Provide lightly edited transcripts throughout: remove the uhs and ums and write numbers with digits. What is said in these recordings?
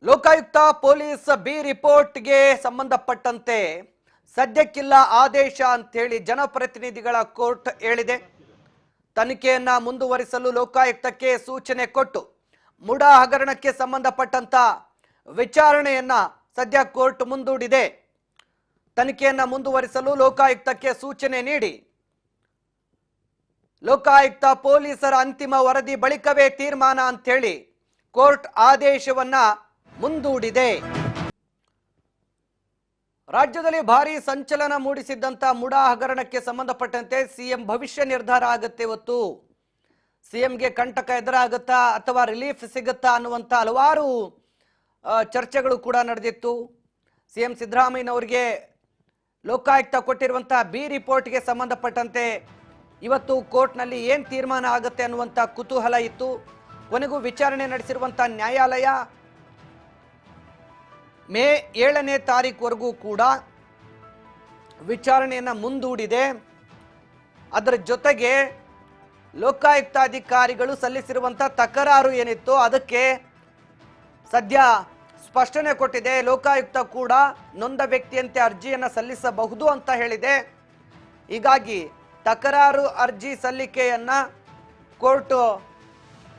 Lokayukta police B ರಿಪೋರ್ಟ್ಗೆ ಸಂಬಂಧಪಟ್ಟಂತೆ ಸದ್ಯಕ್ಕಿಲ್ಲ ಆದೇಶ ಅಂತೇಳಿ ಜನಪ್ರತಿನಿಧಿಗಳ ಕೋರ್ಟ್ ಹೇಳಿದೆ. ತನಿಖೆಯನ್ನ ಮುಂದುವರಿಸಲು ಲೋಕಾಯುಕ್ತಕ್ಕೆ ಸೂಚನೆ ಕೊಟ್ಟು ಮುಡಾ ಹಗರಣಕ್ಕೆ ಸಂಬಂಧಪಟ್ಟಂತ ವಿಚಾರಣೆಯನ್ನ ಸದ್ಯ ಕೋರ್ಟ್ ಮುಂದೂಡಿದೆ. ತನಿಖೆಯನ್ನ ಮುಂದುವರಿಸಲು ಲೋಕಾಯುಕ್ತಕ್ಕೆ ಸೂಚನೆ ನೀಡಿ ಲೋಕಾಯುಕ್ತ ಪೊಲೀಸರ ಅಂತಿಮ ವರದಿ ಬಳಿಕವೇ ತೀರ್ಮಾನ ಅಂತೇಳಿ ಕೋರ್ಟ್ ಆದೇಶವನ್ನ ಮುಂದೂಡಿದೆ. ರಾಜ್ಯದಲ್ಲಿ ಭಾರಿ ಸಂಚಲನ ಮೂಡಿಸಿದ್ದಂತ ಮುಡಾ ಹಗರಣಕ್ಕೆ ಸಂಬಂಧಪಟ್ಟಂತೆ ಸಿಎಂ ಭವಿಷ್ಯ ನಿರ್ಧಾರ ಆಗುತ್ತೆ. ಇವತ್ತು ಸಿಎಂಗೆ ಕಂಟಕ ಎದುರಾಗುತ್ತಾ ಅಥವಾ ರಿಲೀಫ್ ಸಿಗುತ್ತಾ ಅನ್ನುವಂಥ ಹಲವಾರು ಚರ್ಚೆಗಳು ಕೂಡ ನಡೆದಿತ್ತು. ಸಿಎಂ ಸಿದ್ದರಾಮಯ್ಯನವರಿಗೆ ಲೋಕಾಯುಕ್ತ ಕೊಟ್ಟಿರುವಂತಹ ಬಿ ರಿಪೋರ್ಟ್ಗೆ ಸಂಬಂಧಪಟ್ಟಂತೆ ಇವತ್ತು ಕೋರ್ಟ್ನಲ್ಲಿ ಏನು ತೀರ್ಮಾನ ಆಗುತ್ತೆ ಅನ್ನುವಂಥ ಕುತೂಹಲ ಇತ್ತು. ಕೊನೆಗೂ ವಿಚಾರಣೆ ನಡೆಸಿರುವಂಥ ನ್ಯಾಯಾಲಯ ಮೇ 7ನೇ ತಾರೀಕುವರೆಗೂ ಕೂಡ ವಿಚಾರಣೆಯನ್ನು ಮುಂದೂಡಿದೆ. ಅದರ ಜೊತೆಗೆ ಲೋಕಾಯುಕ್ತಾಧಿಕಾರಿಗಳು ಸಲ್ಲಿಸಿರುವಂಥ ತಕರಾರು ಏನಿತ್ತು ಅದಕ್ಕೆ ಸದ್ಯ ಸ್ಪಷ್ಟನೆ ಕೊಟ್ಟಿದೆ. ಲೋಕಾಯುಕ್ತ ಕೂಡ ನೊಂದ ವ್ಯಕ್ತಿಯಂತೆ ಅರ್ಜಿಯನ್ನು ಸಲ್ಲಿಸಬಹುದು ಅಂತ ಹೇಳಿದೆ. ಹೀಗಾಗಿ ತಕರಾರು ಅರ್ಜಿ ಸಲ್ಲಿಕೆಯನ್ನು ಕೋರ್ಟ್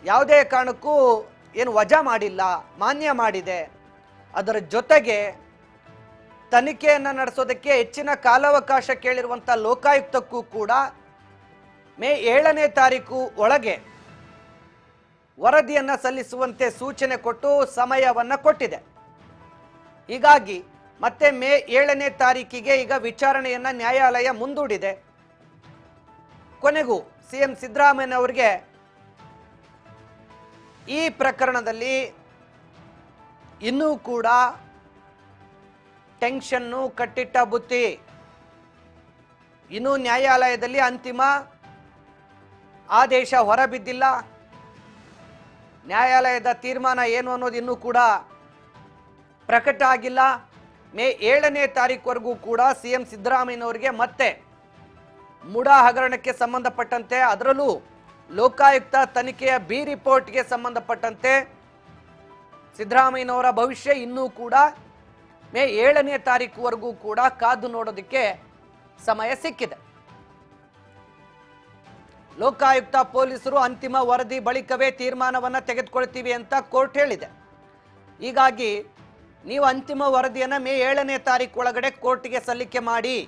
ಯಾವುದೇ ಕಾರಣಕ್ಕೂ ಏನು ವಜಾ ಮಾಡಿಲ್ಲ, ಮಾನ್ಯ ಮಾಡಿದೆ. ಅದರ ಜೊತೆಗೆ ತನಿಖೆಯನ್ನು ನಡೆಸೋದಕ್ಕೆ ಹೆಚ್ಚಿನ ಕಾಲಾವಕಾಶ ಕೇಳಿರುವಂಥ ಲೋಕಾಯುಕ್ತಕ್ಕೂ ಕೂಡ ಮೇ 7ನೇ ತಾರೀಕು ಒಳಗೆ ವರದಿಯನ್ನು ಸಲ್ಲಿಸುವಂತೆ ಸೂಚನೆ ಕೊಟ್ಟು ಸಮಯವನ್ನು ಕೊಟ್ಟಿದೆ. ಹೀಗಾಗಿ ಮತ್ತೆ ಮೇ 7ನೇ ತಾರೀಕಿಗೆ ಈಗ ವಿಚಾರಣೆಯನ್ನು ನ್ಯಾಯಾಲಯ ಮುಂದೂಡಿದೆ. ಕೊನೆಗೂ ಸಿಎಂ ಸಿದ್ದರಾಮಯ್ಯನವರಿಗೆ ಈ ಪ್ರಕರಣದಲ್ಲಿ ಇನ್ನೂ ಕೂಡ ಟೆನ್ಷನ್ನು, ಕಟ್ಟಿಟ್ಟ ಬುತ್ತಿ. ಇನ್ನೂ ನ್ಯಾಯಾಲಯದಲ್ಲಿ ಅಂತಿಮ ಆದೇಶ ಹೊರಬಿದ್ದಿಲ್ಲ. ನ್ಯಾಯಾಲಯದ ತೀರ್ಮಾನ ಏನು ಅನ್ನೋದು ಇನ್ನೂ ಕೂಡ ಪ್ರಕಟ ಆಗಿಲ್ಲ. ಮೇ 7ನೇ ತಾರೀಕುವರೆಗೂ ಕೂಡ ಸಿಎಂ ಸಿದ್ದರಾಮಯ್ಯನವರಿಗೆ ಮತ್ತೆ ಮುಡಾ ಹಗರಣಕ್ಕೆ ಸಂಬಂಧಪಟ್ಟಂತೆ, ಅದರಲ್ಲೂ ಲೋಕಾಯುಕ್ತ ತನಿಖೆಯ ಬಿ ರಿಪೋರ್ಟ್ಗೆ ಸಂಬಂಧಪಟ್ಟಂತೆ ಸಿದ್ದರಾಮಯ್ಯನವರ ಭವಿಷ್ಯ ಇನ್ನೂ ಕೂಡ ಮೇ 7ನೇ ತಾರೀಕುವರೆಗೂ ಕೂಡ ಕಾದು ನೋಡೋದಕ್ಕೆ ಸಮಯ ಸಿಕ್ಕಿದೆ. ಲೋಕಾಯುಕ್ತ ಪೊಲೀಸರು ಅಂತಿಮ ವರದಿ ಬಳಿಕವೇ ತೀರ್ಮಾನವನ್ನು ತೆಗೆದುಕೊಳ್ತೀವಿ ಅಂತ ಕೋರ್ಟ್ ಹೇಳಿದೆ. ಹೀಗಾಗಿ ನೀವು ಅಂತಿಮ ವರದಿಯನ್ನು ಮೇ 7ನೇ ತಾರೀಕು ಒಳಗಡೆ ಕೋರ್ಟ್ಗೆ ಸಲ್ಲಿಕೆ ಮಾಡಿ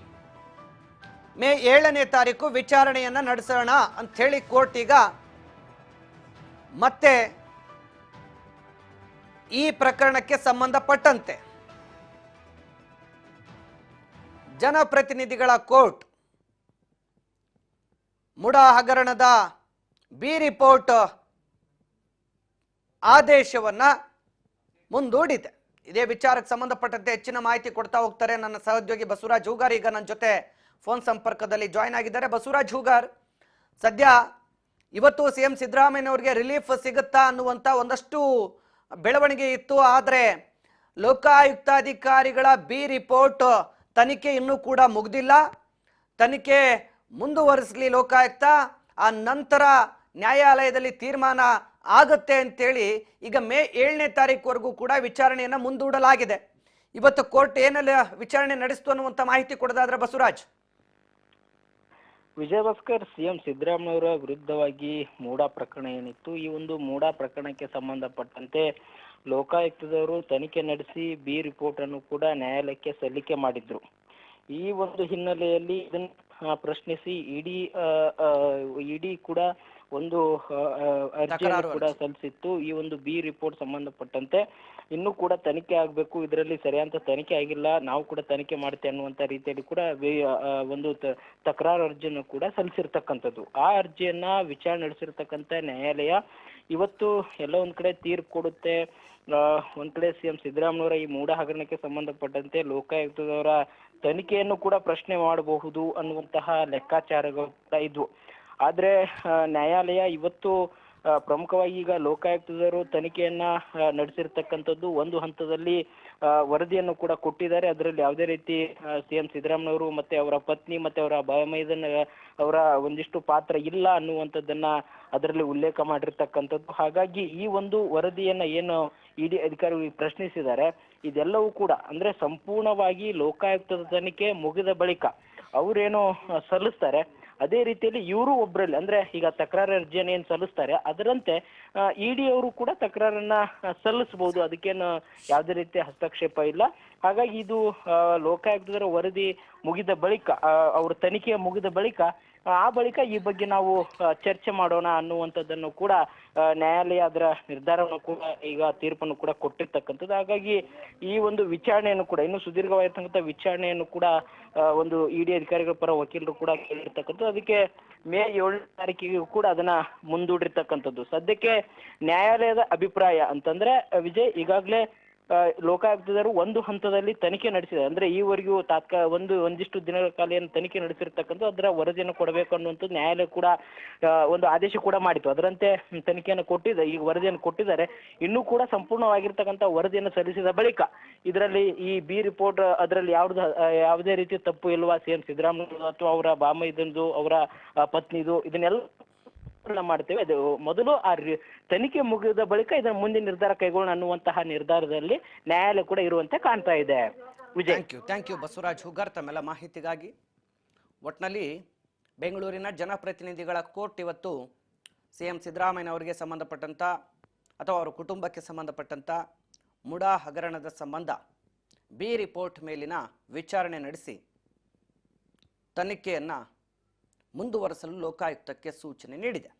ಮೇ 7ನೇ ತಾರೀಕು ವಿಚಾರಣೆಯನ್ನು ನಡೆಸೋಣ ಅಂಥೇಳಿ ಕೋರ್ಟ್ ಈಗ ಮತ್ತೆ ಈ ಪ್ರಕರಣಕ್ಕೆ ಸಂಬಂಧಪಟ್ಟಂತೆ ಜನಪ್ರತಿನಿಧಿಗಳ ಕೋರ್ಟ್ ಮುಡಾ ಹಗರಣದ ಬಿ ರಿಪೋರ್ಟ್ ಆದೇಶವನ್ನ ಮುಂದೂಡಿದೆ. ಇದೇ ವಿಚಾರಕ್ಕೆ ಸಂಬಂಧಪಟ್ಟಂತೆ ಹೆಚ್ಚಿನ ಮಾಹಿತಿ ಕೊಡ್ತಾ ಹೋಗ್ತಾರೆ ನನ್ನ ಸಹೋದ್ಯೋಗಿ ಬಸವರಾಜ್ ಹೂಗಾರ್. ಈಗ ನನ್ನ ಜೊತೆ ಫೋನ್ ಸಂಪರ್ಕದಲ್ಲಿ ಜಾಯ್ನ್ ಆಗಿದ್ದಾರೆ. ಬಸವರಾಜ್ ಹೂಗಾರ್, ಸದ್ಯ ಇವತ್ತು ಸಿಎಂ ಸಿದ್ದರಾಮಯ್ಯನವರಿಗೆ ರಿಲೀಫ್ ಸಿಗುತ್ತಾ ಅನ್ನುವಂಥ ಒಂದಷ್ಟು ಬೆಳವಣಿಗೆ ಇತ್ತು. ಆದರೆ ಲೋಕಾಯುಕ್ತಾಧಿಕಾರಿಗಳ ಬಿ ರಿಪೋರ್ಟ್ ತನಿಖೆ ಇನ್ನೂ ಕೂಡ ಮುಗ್ದಿಲ್ಲ. ತನಿಖೆ ಮುಂದುವರಿಸಲಿ ಲೋಕಾಯುಕ್ತ, ಆ ನಂತರ ನ್ಯಾಯಾಲಯದಲ್ಲಿ ತೀರ್ಮಾನ ಆಗುತ್ತೆ ಅಂತೇಳಿ ಈಗ ಮೇ 7ನೇ ತಾರೀಕುವರೆಗೂ ಕೂಡ ವಿಚಾರಣೆಯನ್ನು ಮುಂದೂಡಲಾಗಿದೆ. ಇವತ್ತು ಕೋರ್ಟ್ ಏನೆಲ್ಲ ವಿಚಾರಣೆ ನಡೆಸ್ತು ಅನ್ನುವಂಥ ಮಾಹಿತಿ ಕೊಡೋದಾದ್ರೆ ಬಸವರಾಜ್. ವಿಜಯಭಾಸ್ಕರ್, ಸಿಎಂ ಸಿದ್ದರಾಮಯ್ಯವರ ವಿರುದ್ಧವಾಗಿ ಮೂಡಾ ಪ್ರಕರಣ ಏನಿತ್ತು, ಈ ಒಂದು ಮೂಡಾ ಪ್ರಕರಣಕ್ಕೆ ಸಂಬಂಧಪಟ್ಟಂತೆ ಲೋಕಾಯುಕ್ತದವರು ತನಿಖೆ ನಡೆಸಿ ಬಿ ರಿಪೋರ್ಟ್ ಅನ್ನು ಕೂಡ ನ್ಯಾಯಾಲಯಕ್ಕೆ ಸಲ್ಲಿಕೆ ಮಾಡಿದ್ರು. ಈ ಒಂದು ಹಿನ್ನೆಲೆಯಲ್ಲಿ ಇದನ್ನು ಪ್ರಶ್ನಿಸಿ ಇಡಿ ಕೂಡ ಒಂದು ಅರ್ಜಿಯನ್ನು ಕೂಡ ಸಲ್ಲಿಸಿತ್ತು. ಈ ಒಂದು ಬಿ ರಿಪೋರ್ಟ್ ಸಂಬಂಧಪಟ್ಟಂತೆ ಇನ್ನೂ ಕೂಡ ತನಿಖೆ ಆಗಬೇಕು, ಇದರಲ್ಲಿ ಸರಿಯಾದ ತನಿಖೆ ಆಗಿಲ್ಲ, ನಾವು ಕೂಡ ತನಿಖೆ ಮಾಡ್ತೇವೆ ಅನ್ನುವಂಥ ರೀತಿಯಲ್ಲಿ ಕೂಡ ಒಂದು ತಕರಾರು ಅರ್ಜಿಯನ್ನು ಕೂಡ ಸಲ್ಲಿಸಿರ್ತಕ್ಕಂಥದ್ದು. ಆ ಅರ್ಜಿಯನ್ನ ವಿಚಾರಣೆ ನಡೆಸಿರ್ತಕ್ಕಂಥ ನ್ಯಾಯಾಲಯ ಇವತ್ತು ಎಲ್ಲ ಒಂದ್ ಕಡೆ ತೀರ್ಪು ಕೊಡುತ್ತೆ. ಒಂದ್ ಕಡೆ ಸಿಎಂ ಸಿದ್ದರಾಮಯ್ಯವರ ಈ ಮೂಡಾ ಹಗರಣಕ್ಕೆ ಸಂಬಂಧಪಟ್ಟಂತೆ ಲೋಕಾಯುಕ್ತದವರ ತನಿಖೆಯನ್ನು ಕೂಡ ಪ್ರಶ್ನೆ ಮಾಡಬಹುದು ಅನ್ನುವಂತಹ ಲೆಕ್ಕಾಚಾರಗಳು ಕೂಡ ಇದ್ವು. ಆದ್ರೆ ನ್ಯಾಯಾಲಯ ಇವತ್ತು ಪ್ರಮುಖವಾಗಿ ಈಗ ಲೋಕಾಯುಕ್ತದವರು ತನಿಖೆಯನ್ನ ನಡೆಸಿರ್ತಕ್ಕಂಥದ್ದು ಒಂದು ಹಂತದಲ್ಲಿ ವರದಿಯನ್ನು ಕೂಡ ಕೊಟ್ಟಿದ್ದಾರೆ. ಅದರಲ್ಲಿ ಯಾವುದೇ ರೀತಿ ಸಿಎಂ ಸಿದ್ದರಾಮಯ್ಯನವರು ಮತ್ತೆ ಅವರ ಪತ್ನಿ ಮತ್ತೆ ಅವರ ಬಾಮೈದನ್ ಅವರ ಒಂದಿಷ್ಟು ಪಾತ್ರ ಇಲ್ಲ ಅನ್ನುವಂಥದ್ದನ್ನ ಅದರಲ್ಲಿ ಉಲ್ಲೇಖ ಮಾಡಿರ್ತಕ್ಕಂಥದ್ದು. ಹಾಗಾಗಿ ಈ ಒಂದು ವರದಿಯನ್ನ ಏನು ಇಡಿ ಅಧಿಕಾರಿಗಳು ಪ್ರಶ್ನಿಸಿದ್ದಾರೆ, ಇದೆಲ್ಲವೂ ಕೂಡ ಅಂದ್ರೆ ಸಂಪೂರ್ಣವಾಗಿ ಲೋಕಾಯುಕ್ತದ ತನಿಖೆ ಮುಗಿದ ಬಳಿಕ ಅವರೇನು ಸಲ್ಲಿಸ್ತಾರೆ ಅದೇ ರೀತಿಯಲ್ಲಿ ಇವರು ಒಬ್ಬರಲ್ಲಿ ಅಂದ್ರೆ ಈಗ ತಕರಾರು ಅರ್ಜಿಯನ್ನು ಏನು ಸಲ್ಲಿಸ್ತಾರೆ ಅದರಂತೆ ಇಡಿ ಅವರು ಕೂಡ ತಕರಾರನ್ನ ಸಲ್ಲಿಸಬಹುದು. ಅದಕ್ಕೇನು ಯಾವುದೇ ರೀತಿಯ ಹಸ್ತಕ್ಷೇಪ ಇಲ್ಲ. ಹಾಗಾಗಿ ಇದು ಲೋಕಾಯುಕ್ತದರ ವರದಿ ಮುಗಿದ ಬಳಿಕ ಅವ್ರ ತನಿಖೆ ಮುಗಿದ ಬಳಿಕ ಆ ಬಳಿಕ ಈ ಬಗ್ಗೆ ನಾವು ಚರ್ಚೆ ಮಾಡೋಣ ಅನ್ನುವಂಥದ್ದನ್ನು ಕೂಡ ನ್ಯಾಯಾಲಯ ಅದರ ನಿರ್ಧಾರವನ್ನು ಕೂಡ ಈಗ ತೀರ್ಪನ್ನು ಕೂಡ ಕೊಟ್ಟಿರ್ತಕ್ಕಂಥದ್ದು. ಹಾಗಾಗಿ ಈ ಒಂದು ವಿಚಾರಣೆಯನ್ನು ಕೂಡ ಇನ್ನು ಸುದೀರ್ಘವಾಗಿರ್ತಕ್ಕಂಥ ವಿಚಾರಣೆಯನ್ನು ಕೂಡ ಒಂದು ಇಡಿ ಅಧಿಕಾರಿಗಳ ಪರ ವಕೀಲರು ಕೂಡ ಕೇಳಿರ್ತಕ್ಕಂಥದ್ದು. ಅದಕ್ಕೆ ಮೇ 7ನೇ ತಾರೀಕಿಗೆ ಕೂಡ ಅದನ್ನ ಮುಂದೂಡಿರ್ತಕ್ಕಂಥದ್ದು. ಸದ್ಯಕ್ಕೆ ನ್ಯಾಯಾಲಯದ ಅಭಿಪ್ರಾಯ ಅಂತಂದ್ರೆ ವಿಜಯ್, ಈಗಾಗಲೇ ಲೋಕಾಯುಕ್ತದರು ಒಂದು ಹಂತದಲ್ಲಿ ತನಿಖೆ ನಡೆಸಿದೆ. ಅಂದ್ರೆ ಈವರೆಗೂ ಒಂದಿಷ್ಟು ದಿನಗಳ ಕಾಲ ಏನು ತನಿಖೆ ನಡೆಸಿರ್ತಕ್ಕಂಥ ಅದರ ವರದಿಯನ್ನು ಕೊಡಬೇಕು ಅನ್ನುವಂಥದ್ದು ನ್ಯಾಯಾಲಯ ಕೂಡ ಒಂದು ಆದೇಶ ಕೂಡ ಮಾಡಿತ್ತು. ಅದರಂತೆ ತನಿಖೆಯನ್ನು ಕೊಟ್ಟಿದೆ, ಈಗ ವರದಿಯನ್ನು ಕೊಟ್ಟಿದ್ದಾರೆ. ಇನ್ನೂ ಕೂಡ ಸಂಪೂರ್ಣವಾಗಿರ್ತಕ್ಕಂಥ ವರದಿಯನ್ನು ಸಲ್ಲಿಸಿದ ಬಳಿಕ ಇದರಲ್ಲಿ ಈ ಬಿ ರಿಪೋರ್ಟ್ ಅದರಲ್ಲಿ ಯಾವುದೇ ರೀತಿ ತಪ್ಪು ಇಲ್ವಾ, ಸಿಎಂ ಸಿದ್ದರಾಮಯ್ಯ ಅಥವಾ ಅವರ ಬಾಮೈದಂದು ಅವರ ಪತ್ನಿದು, ಇದನ್ನೆಲ್ಲ ಮಾಡ್ತೇವೆ. ಅದು ಮೊದಲು ತನಿಖೆ ಮುಗಿದ ಬಳಿಕ ಇದರ ಮುಂದಿನ ನಿರ್ಧಾರ ಕೈಗೊಳ್ಳೋಣ ಅನ್ನುವಂತಹ ನಿರ್ಧಾರದಲ್ಲಿ ನ್ಯಾಯಾಲಯ ಕೂಡ ಇರುವಂತೆ ಕಾಣ್ತಾ ಇದೆ. ವಿಜಯ್, ಥ್ಯಾಂಕ್ ಯು ಬಸವರಾಜ್ ಹುಗಾರ್ ತಮ್ಮೆಲ್ಲ ಮಾಹಿತಿಗಾಗಿ. ಒಟ್ನಲ್ಲಿ ಬೆಂಗಳೂರಿನ ಜನಪ್ರತಿನಿಧಿಗಳ ಕೋರ್ಟ್ ಇವತ್ತು ಸಿಎಂ ಸಿದ್ದರಾಮಯ್ಯನವರಿಗೆ ಸಂಬಂಧಪಟ್ಟಂಥ ಅಥವಾ ಅವರ ಕುಟುಂಬಕ್ಕೆ ಸಂಬಂಧಪಟ್ಟಂಥ ಮುಡಾ ಹಗರಣದ ಸಂಬಂಧ ಬಿ ರಿಪೋರ್ಟ್ ಮೇಲಿನ ವಿಚಾರಣೆ ನಡೆಸಿ ತನಿಖೆಯನ್ನು ಮುಂದುವರೆಸಲು ಲೋಕಾಯುಕ್ತಕ್ಕೆ ಸೂಚನೆ ನೀಡಿದೆ.